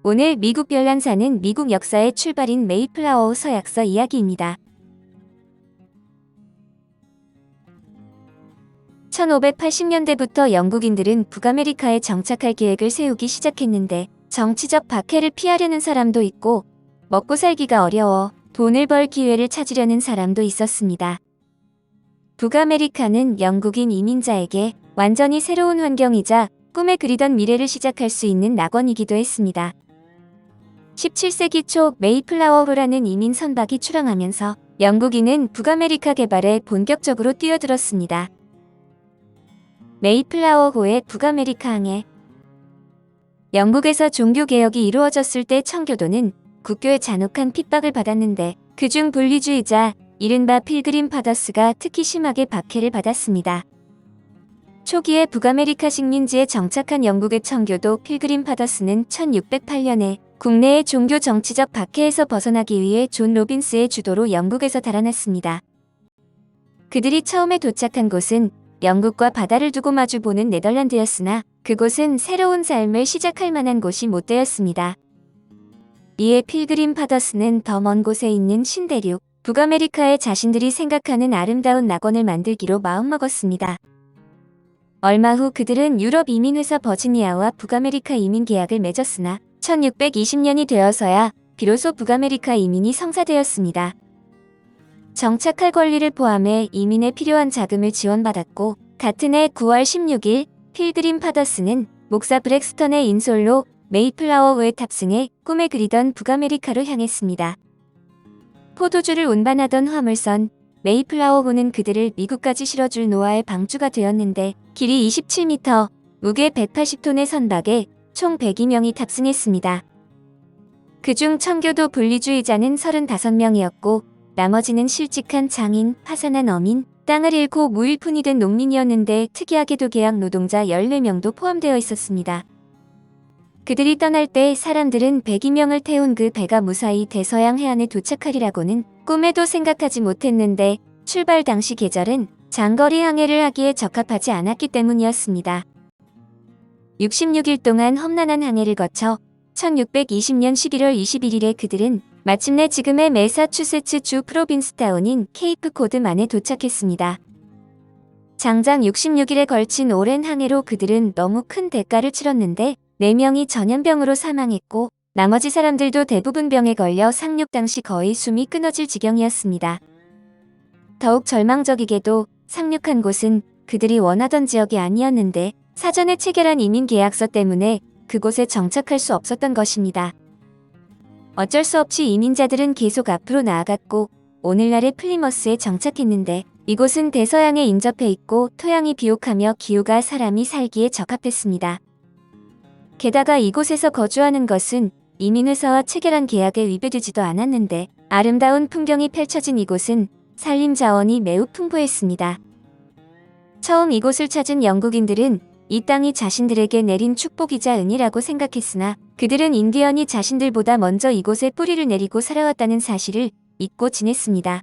오늘 미국 별난사는 미국 역사의 출발인 메이플라워 서약서 이야기입니다. 1580년대부터 영국인들은 북아메리카에 정착할 계획을 세우기 시작했는데 정치적 박해를 피하려는 사람도 있고 먹고 살기가 어려워 돈을 벌 기회를 찾으려는 사람도 있었습니다. 북아메리카는 영국인 이민자에게 완전히 새로운 환경이자 꿈에 그리던 미래를 시작할 수 있는 낙원이기도 했습니다. 17세기 초 메이플라워호라는 이민 선박이 출항하면서 영국인은 북아메리카 개발에 본격적으로 뛰어들었습니다. 메이플라워호의 북아메리카 항해. 영국에서 종교개혁이 이루어졌을 때 청교도는 국교의 잔혹한 핍박을 받았는데 그중 분리주의자 이른바 필그림 파더스가 특히 심하게 박해를 받았습니다. 초기에 북아메리카 식민지에 정착한 영국의 청교도 필그림 파더스는 1608년에 국내의 종교 정치적 박해에서 벗어나기 위해 존 로빈스의 주도로 영국에서 달아났습니다. 그들이 처음에 도착한 곳은 영국과 바다를 두고 마주보는 네덜란드였으나 그곳은 새로운 삶을 시작할 만한 곳이 못 되었습니다. 이에 필그림 파더스는 더 먼 곳에 있는 신대륙, 북아메리카에 자신들이 생각하는 아름다운 낙원을 만들기로 마음먹었습니다. 얼마 후 그들은 유럽 이민회사 버지니아와 북아메리카 이민 계약을 맺었으나 1620년이 되어서야 비로소 북아메리카 이민이 성사되었습니다. 정착할 권리를 포함해 이민에 필요한 자금을 지원받았고 같은 해 9월 16일 필그림 파더스는 목사 브렉스턴의 인솔로 메이플라워호에 탑승해 꿈에 그리던 북아메리카로 향했습니다. 포도주를 운반하던 화물선 메이플라워호는 그들을 미국까지 실어줄 노아의 방주가 되었는데 길이 27m, 무게 180톤의 선박에 총 102명이 탑승했습니다. 그중 청교도 분리주의자는 35명이었고 나머지는 실직한 장인, 파산한 어민, 땅을 잃고 무일푼이 된 농민이었는데 특이하게도 계약 노동자 14명도 포함되어 있었습니다. 그들이 떠날 때 사람들은 102명을 태운 그 배가 무사히 대서양 해안에 도착하리라고는 꿈에도 생각하지 못했는데 출발 당시 계절은 장거리 항해를 하기에 적합하지 않았기 때문이었습니다. 66일 동안 험난한 항해를 거쳐 1620년 11월 21일에 그들은 마침내 지금의 매사추세츠 주 프로빈스타운인 케이프 코드만에 도착했습니다. 장장 66일에 걸친 오랜 항해로 그들은 너무 큰 대가를 치렀는데 4명이 전염병으로 사망했고 나머지 사람들도 대부분 병에 걸려 상륙 당시 거의 숨이 끊어질 지경이었습니다. 더욱 절망적이게도 상륙한 곳은 그들이 원하던 지역이 아니었는데 사전에 체결한 이민 계약서 때문에 그곳에 정착할 수 없었던 것입니다. 어쩔 수 없이 이민자들은 계속 앞으로 나아갔고 오늘날의 플리머스에 정착했는데 이곳은 대서양에 인접해 있고 토양이 비옥하며 기후가 사람이 살기에 적합했습니다. 게다가 이곳에서 거주하는 것은 이민회사와 체결한 계약에 위배되지도 않았는데 아름다운 풍경이 펼쳐진 이곳은 산림 자원이 매우 풍부했습니다. 처음 이곳을 찾은 영국인들은 이 땅이 자신들에게 내린 축복이자 은이라고 생각했으나 그들은 인디언이 자신들보다 먼저 이곳에 뿌리를 내리고 살아왔다는 사실을 잊고 지냈습니다.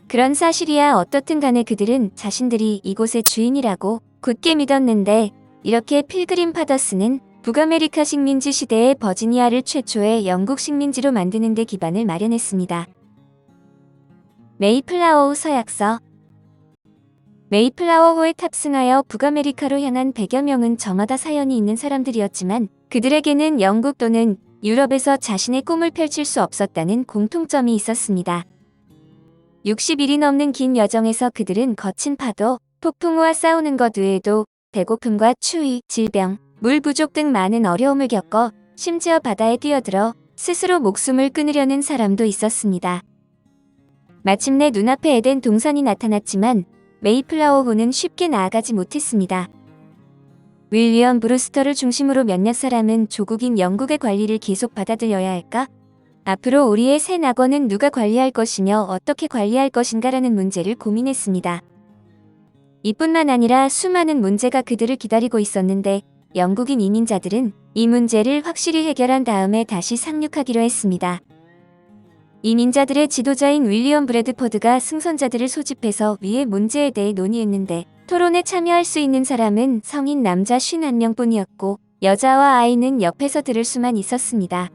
그런 사실이야 어떻든 간에 그들은 자신들이 이곳의 주인이라고 굳게 믿었는데 이렇게 필그림 파더스는 북아메리카 식민지 시대의 버지니아를 최초의 영국 식민지로 만드는 데 기반을 마련했습니다. 메이플라워호 서약서. 메이플라워호에 탑승하여 북아메리카로 향한 100여 명은 저마다 사연이 있는 사람들이었지만 그들에게는 영국 또는 유럽에서 자신의 꿈을 펼칠 수 없었다는 공통점이 있었습니다. 60일이 넘는 긴 여정에서 그들은 거친 파도, 폭풍우와 싸우는 것 외에도 배고픔과 추위, 질병, 물 부족 등 많은 어려움을 겪어 심지어 바다에 뛰어들어 스스로 목숨을 끊으려는 사람도 있었습니다. 마침내 눈앞에 에덴 동산이 나타났지만 메이플라워호는 쉽게 나아가지 못했습니다. 윌리엄 브루스터를 중심으로 몇몇 사람은 조국인 영국의 관리를 계속 받아들여야 할까? 앞으로 우리의 새 낙원은 누가 관리할 것이며 어떻게 관리할 것인가라는 문제를 고민했습니다. 이뿐만 아니라 수많은 문제가 그들을 기다리고 있었는데 영국인 이민자들은 이 문제를 확실히 해결한 다음에 다시 상륙하기로 했습니다. 이민자들의 지도자인 윌리엄 브래드포드가 승선자들을 소집해서 위의 문제에 대해 논의했는데 토론에 참여할 수 있는 사람은 성인 남자 51명뿐이었고 여자와 아이는 옆에서 들을 수만 있었습니다.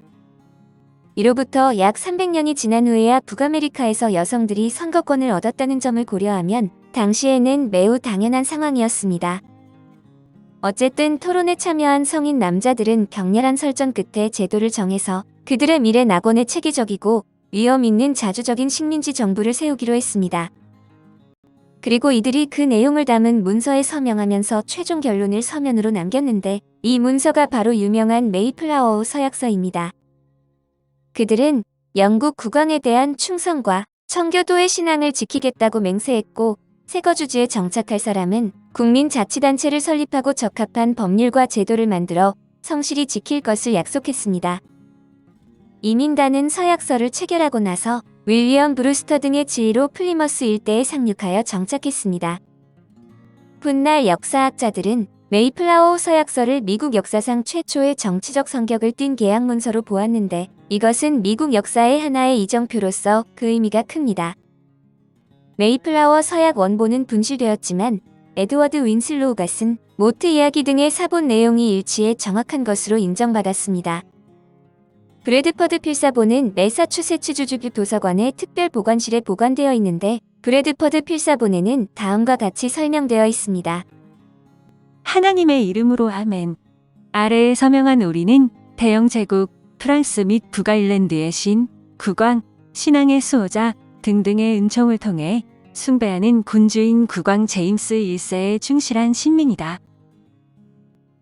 이로부터 약 300년이 지난 후에야 북아메리카에서 여성들이 선거권을 얻었다는 점을 고려하면 당시에는 매우 당연한 상황이었습니다. 어쨌든 토론에 참여한 성인 남자들은 격렬한 설전 끝에 제도를 정해서 그들의 미래 낙원에 체계적이고 위험 있는 자주적인 식민지 정부를 세우기로 했습니다. 그리고 이들이 그 내용을 담은 문서에 서명하면서 최종 결론을 서면으로 남겼는데 이 문서가 바로 유명한 메이플라워 서약서입니다. 그들은 영국 국왕에 대한 충성과 청교도의 신앙을 지키겠다고 맹세했고 세거주지에 정착할 사람은 국민자치단체를 설립하고 적합한 법률과 제도를 만들어 성실히 지킬 것을 약속했습니다. 이민단은 서약서를 체결하고 나서 윌리엄 브루스터 등의 지휘로 플리머스 일대에 상륙하여 정착했습니다. 훗날 역사학자들은 메이플라워 서약서를 미국 역사상 최초의 정치적 성격을 띤 계약문서로 보았는데 이것은 미국 역사의 하나의 이정표로서 그 의미가 큽니다. 메이플라워 서약 원본은 분실되었지만 에드워드 윈슬로우가 쓴 모트 이야기 등의 사본 내용이 일치해 정확한 것으로 인정받았습니다. 브래드퍼드 필사본은 매사추세츠 주주교 도서관의 특별 보관실에 보관되어 있는데 브래드퍼드 필사본에는 다음과 같이 설명되어 있습니다. 하나님의 이름으로 아멘. 아래에 서명한 우리는 대영 제국, 프랑스 및 북아일랜드의 신, 국왕, 신앙의 수호자 등등의 은총을 통해 숭배하는 군주인 국왕 제임스 1세의 충실한 신민이다.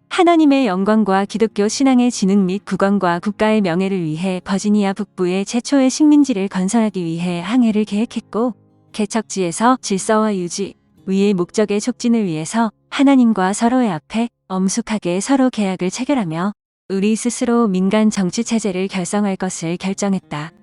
하나님의 영광과 기독교 신앙의 진흥 및 국왕과 국가의 명예를 위해 버지니아 북부의 최초의 식민지를 건설하기 위해 항해를 계획했고 개척지에서 질서와 유지, 위의 목적의 촉진을 위해서 하나님과 서로의 앞에 엄숙하게 서로 계약을 체결하며 우리 스스로 민간 정치 체제를 결성할 것을 결정했다.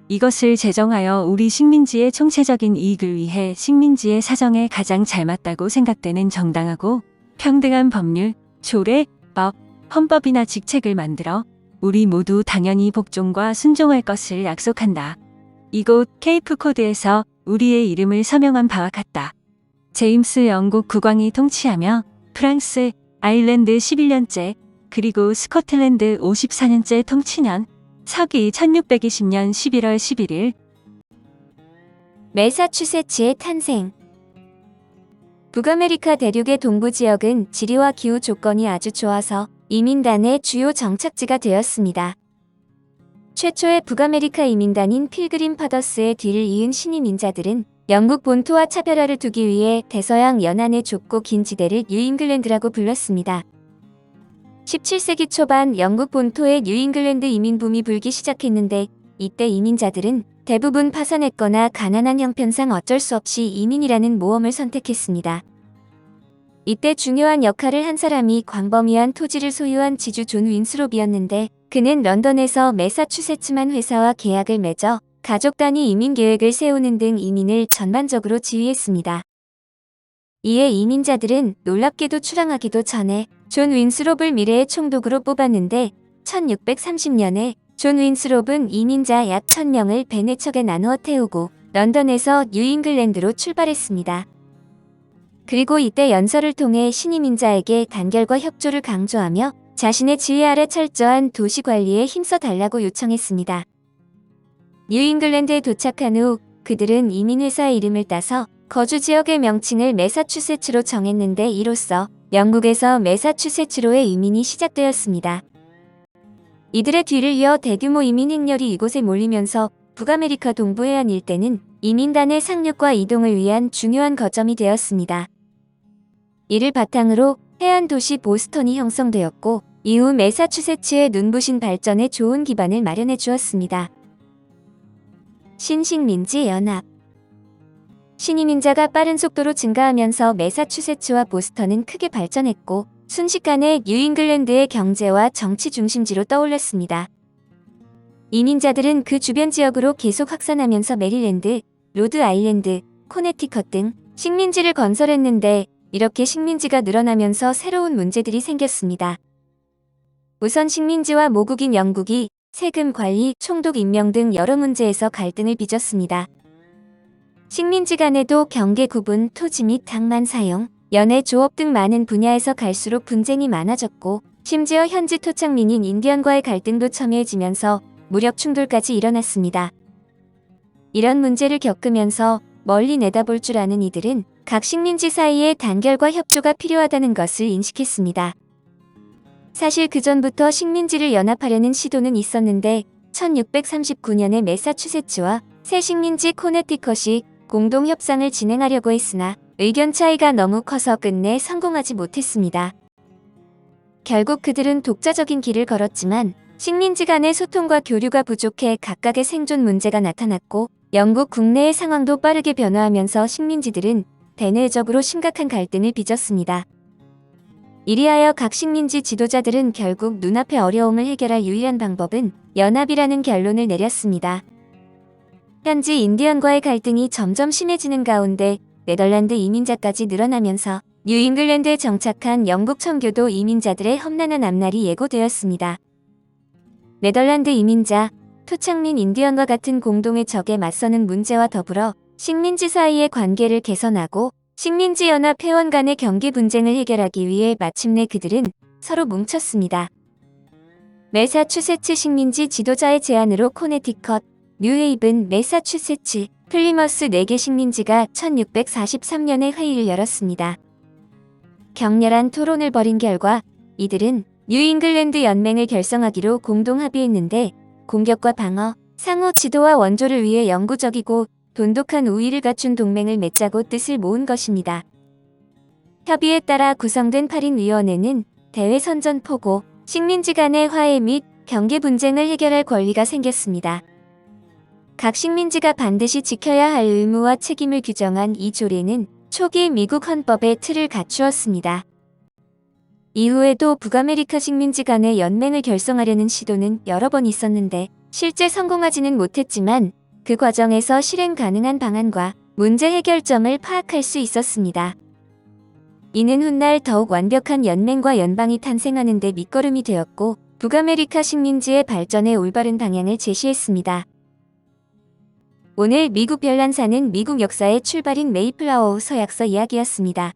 이것을 제정하여 우리 식민지의 총체적인 이익을 위해 식민지의 사정에 가장 잘 맞다고 생각되는 정당하고 평등한 법률, 조례, 법, 헌법이나 직책을 만들어 우리 모두 당연히 복종과 순종할 것을 약속한다. 이곳 케이프 코드에서 우리의 이름을 서명한 바와 같다. 제임스 영국 국왕이 통치하며 프랑스, 아일랜드 11년째, 그리고 스코틀랜드 54년째 통치년, 서기 1620년 11월 11일. 매사추세츠의 탄생. 북아메리카 대륙의 동부 지역은 지리와 기후 조건이 아주 좋아서 이민단의 주요 정착지가 되었습니다. 최초의 북아메리카 이민단인 필그림 파더스의 뒤를 이은 신임 인자들은 영국 본토와 차별화를 두기 위해 대서양 연안의 좁고 긴 지대를 뉴잉글랜드라고 불렀습니다. 17세기 초반 영국 본토에 뉴잉글랜드 이민붐이 불기 시작했는데 이때 이민자들은 대부분 파산했거나 가난한 형편상 어쩔 수 없이 이민이라는 모험을 선택했습니다. 이때 중요한 역할을 한 사람이 광범위한 토지를 소유한 지주 존 윈스롭이었는데 그는 런던에서 매사추세츠만 회사와 계약을 맺어 가족 단위 이민 계획을 세우는 등 이민을 전반적으로 지휘했습니다. 이에 이민자들은 놀랍게도 출항하기도 전에 존 윈스롭을 미래의 총독으로 뽑았는데 1630년에 존 윈스롭은 이민자 약 1000명을 배 4척에 나누어 태우고 런던에서 뉴잉글랜드로 출발했습니다. 그리고 이때 연설을 통해 신이민자에게 단결과 협조를 강조하며 자신의 지휘 아래 철저한 도시 관리에 힘써 달라고 요청했습니다. 뉴잉글랜드에 도착한 후 그들은 이민회사의 이름을 따서 거주 지역의 명칭을 매사추세츠로 정했는데 이로써 영국에서 매사추세츠로의 이민이 시작되었습니다. 이들의 뒤를 이어 대규모 이민 행렬이 이곳에 몰리면서 북아메리카 동부 해안 일대는 이민단의 상륙과 이동을 위한 중요한 거점이 되었습니다. 이를 바탕으로 해안 도시 보스턴이 형성되었고 이후 매사추세츠의 눈부신 발전에 좋은 기반을 마련해 주었습니다. 신식민지 연합. 신이민자가 빠른 속도로 증가하면서 매사추세츠와 보스턴은 크게 발전했고 순식간에 뉴잉글랜드의 경제와 정치 중심지로 떠올랐습니다. 이민자들은 그 주변 지역으로 계속 확산하면서 메릴랜드, 로드 아일랜드, 코네티컷 등 식민지를 건설했는데 이렇게 식민지가 늘어나면서 새로운 문제들이 생겼습니다. 우선 식민지와 모국인 영국이 세금 관리, 총독 임명 등 여러 문제에서 갈등을 빚었습니다. 식민지 간에도 경계 구분, 토지 및 당만 사용, 연애, 조업 등 많은 분야에서 갈수록 분쟁이 많아졌고 심지어 현지 토착민인 인디언과의 갈등도 첨예해지면서 무력 충돌까지 일어났습니다. 이런 문제를 겪으면서 멀리 내다볼 줄 아는 이들은 각 식민지 사이에 단결과 협조가 필요하다는 것을 인식했습니다. 사실 그전부터 식민지를 연합하려는 시도는 있었는데 1639년에 매사추세츠와 새 식민지 코네티컷이 공동 협상을 진행하려고 했으나 의견 차이가 너무 커서 끝내 성공하지 못했습니다. 결국 그들은 독자적인 길을 걸었지만 식민지 간의 소통과 교류가 부족해 각각의 생존 문제가 나타났고 영국 국내의 상황도 빠르게 변화하면서 식민지들은 대내적으로 심각한 갈등을 빚었습니다. 이리하여 각 식민지 지도자들은 결국 눈앞의 어려움을 해결할 유일한 방법은 연합이라는 결론을 내렸습니다. 현지 인디언과의 갈등이 점점 심해지는 가운데 네덜란드 이민자까지 늘어나면서 뉴잉글랜드에 정착한 영국 청교도 이민자들의 험난한 앞날이 예고되었습니다. 네덜란드 이민자, 토착민 인디언과 같은 공동의 적에 맞서는 문제와 더불어 식민지 사이의 관계를 개선하고 식민지 연합 회원 간의 경계 분쟁을 해결하기 위해 마침내 그들은 서로 뭉쳤습니다. 매사추세츠 식민지 지도자의 제안으로 코네티컷, 뉴헤이븐, 매사추세츠, 플리머스 4개 식민지가 1643년에 회의를 열었습니다. 격렬한 토론을 벌인 결과 이들은 뉴잉글랜드 연맹을 결성하기로 공동 합의했는데 공격과 방어, 상호 지도와 원조를 위해 영구적이고 돈독한 우위를 갖춘 동맹을 맺자고 뜻을 모은 것입니다. 협의에 따라 구성된 8인 위원회는 대외 선전포고, 식민지 간의 화해 및 경계 분쟁을 해결할 권리가 생겼습니다. 각 식민지가 반드시 지켜야 할 의무와 책임을 규정한 이 조례는 초기 미국 헌법의 틀을 갖추었습니다. 이후에도 북아메리카 식민지 간의 연맹을 결성하려는 시도는 여러 번 있었는데 실제 성공하지는 못했지만 그 과정에서 실행 가능한 방안과 문제 해결점을 파악할 수 있었습니다. 이는 훗날 더욱 완벽한 연맹과 연방이 탄생하는 데 밑거름이 되었고 북아메리카 식민지의 발전의 올바른 방향을 제시했습니다. 오늘 미국 별난사는 미국 역사의 출발인 메이플라워 서약서 이야기였습니다.